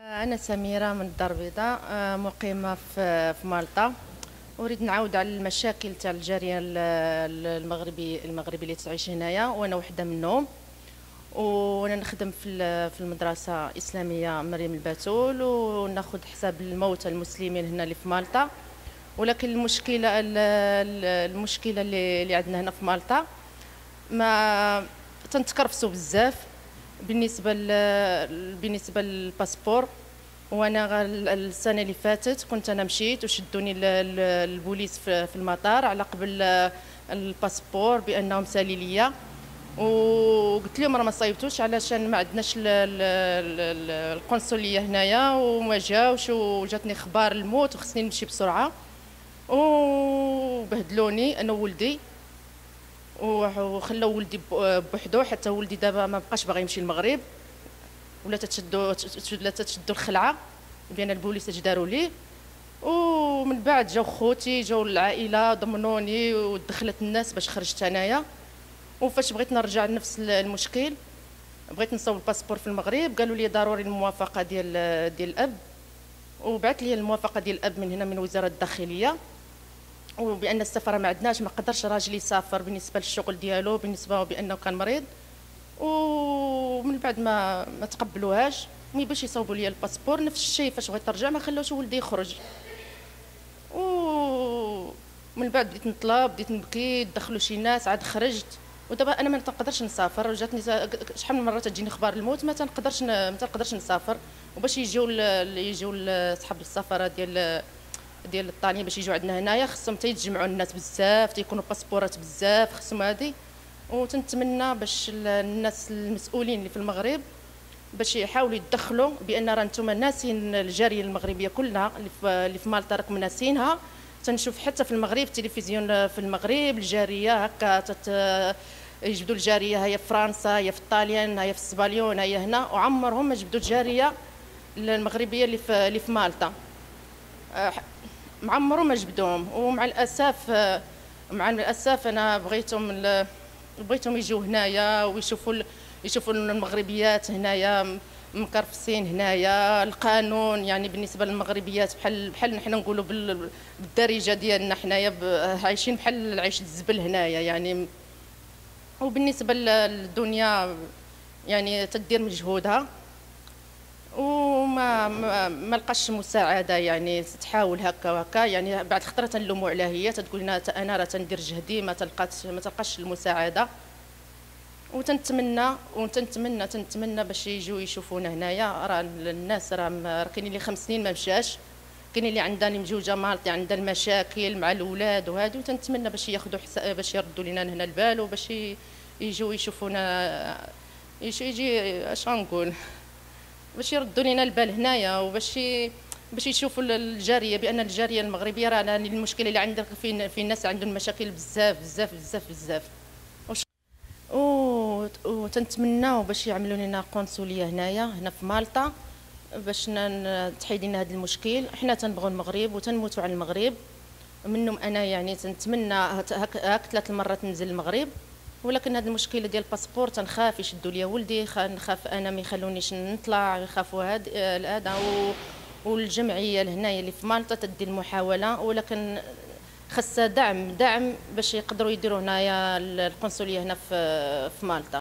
أنا سميرة من الدار البيضاء، مقيمة في مالطا. أريد نعاود على المشاكل تاع الجالية المغربي اللي تعيش هنايا، وأنا وحدة منهم. وأنا نخدم في المدرسة الإسلامية مريم البتول، وناخذ حساب الموتى المسلمين هنا اللي في مالطا. ولكن المشكلة اللي عندنا هنا في مالطا، ما تنتكرفسوا بزاف بالنسبه للباسبور. وانا السنه اللي فاتت كنت انا مشيت وشدوني البوليس في المطار على قبل الباسبور بانهم سالي ليا، وقلت لهم راه ما صايبتوش علشان ما عندناش القنصليه هنايا وما جاوش، وجاتني اخبار الموت وخصني نمشي بسرعه، وبهدلوني انا وولدي وخلاو ولدي بوحدو. حتى ولدي دابا ما بقاش باغي يمشي للمغرب، ولا تتشدو الخلعه بان البوليس اش داروا ليه. ومن بعد جاو خوتي، جاو العائله، ضمنوني ودخلت الناس باش خرجت انايا. وفاش بغيت نرجع لنفس المشكل، بغيت نصوب الباسبور في المغرب، قالوا لي ضروري الموافقه ديال الاب. وبعث لي الموافقه ديال الاب من هنا من وزاره الداخليه، وبان السفاره ما عندناش، ما قدرش راجلي يسافر بالنسبه للشغل ديالو، بالنسبه بانه كان مريض. ومن بعد ما تقبلوهاش مي باش يصوبوا لي الباسبور. نفس الشيء فاش بغيت نرجع ما خلاوش ولدي يخرج. ومن بعد بديت نطلب، بديت نبكي، دخلوا شي ناس، عاد خرجت. ودابا انا ما تنقدرش نسافر، جاتني شحال من مره تجيني اخبار الموت، ما تنقدرش نسافر. وباش يجيو صحاب السفاره ديال الطاليين باش يجوا عندنا هنايا، خصهم تيتجمعوا الناس بزاف، تيكونوا باسبورات بزاف، خصهم هادي. وتنتمنى باش الناس المسؤولين اللي في المغرب باش يحاولوا يتدخلوا، بان راه نتوما ناسين الجاليه المغربيه كلها اللي في مالطا، راكم ناسينها. تنشوف حتى في المغرب تلفزيون في المغرب الجاريه هكا يجبدوا الجاريه، هي في فرنسا، هي في الطاليان، هي في السباليون، هي هنا، وعمرهم ما جبدوا الجاريه المغربيه اللي في مالطا. معمرو ما جبدوهم. ومع الاسف انا بغيتهم يجوا هنايا ويشوفوا المغربيات هنايا مكرفسين هنايا. القانون يعني بالنسبه للمغربيات بحال نحن نقولوا بالدارجه ديالنا حنايا، عايشين بحال عيش الزبل هنايا يعني. وبالنسبه للدنيا يعني تدير مجهودها وما لقاش مساعده، يعني تحاول هكا وهكا، يعني بعد خطره تنلوموا عليها، هي تقول لنا انا راه تندير جهدي، ما تلقاش المساعده. تنتمنى باش يجوا يشوفونا هنايا. راه الناس راه كاين اللي 5 سنين ما مشاش، كاين اللي عندها مجوجه مالطي عندها المشاكل مع الاولاد وهذه. وتنتمنى باش ياخذوا باش يردوا لنا هنا البال، وباش يجوا يشوفونا. يجي اش غنقول، باش يردوا لنا البال هنايا، باش يشوفوا الجاريه، بان الجاريه المغربيه راه المشكله اللي عندك في الناس عندهم مشاكل بزاف بزاف بزاف بزاف. وتنتمناو باش يعملوا لنا قنصليه هنا في مالطا، باش تحيد لنا هذا المشكل. حنا تنبغوا المغرب وتنموتوا على المغرب منهم. انا يعني تنتمنى هاك 3 مرات ننزل المغرب، ولكن هذه المشكله ديال الباسبور تنخاف يشدوا لي ولدي، نخاف انا ما يخلونيش نطلع، يخافوا هذا. والجمعيه هنايا اللي في مالطا تدي المحاوله، ولكن خاصها دعم باش يقدروا يديروا هنايا القنصليه هنا في مالطا.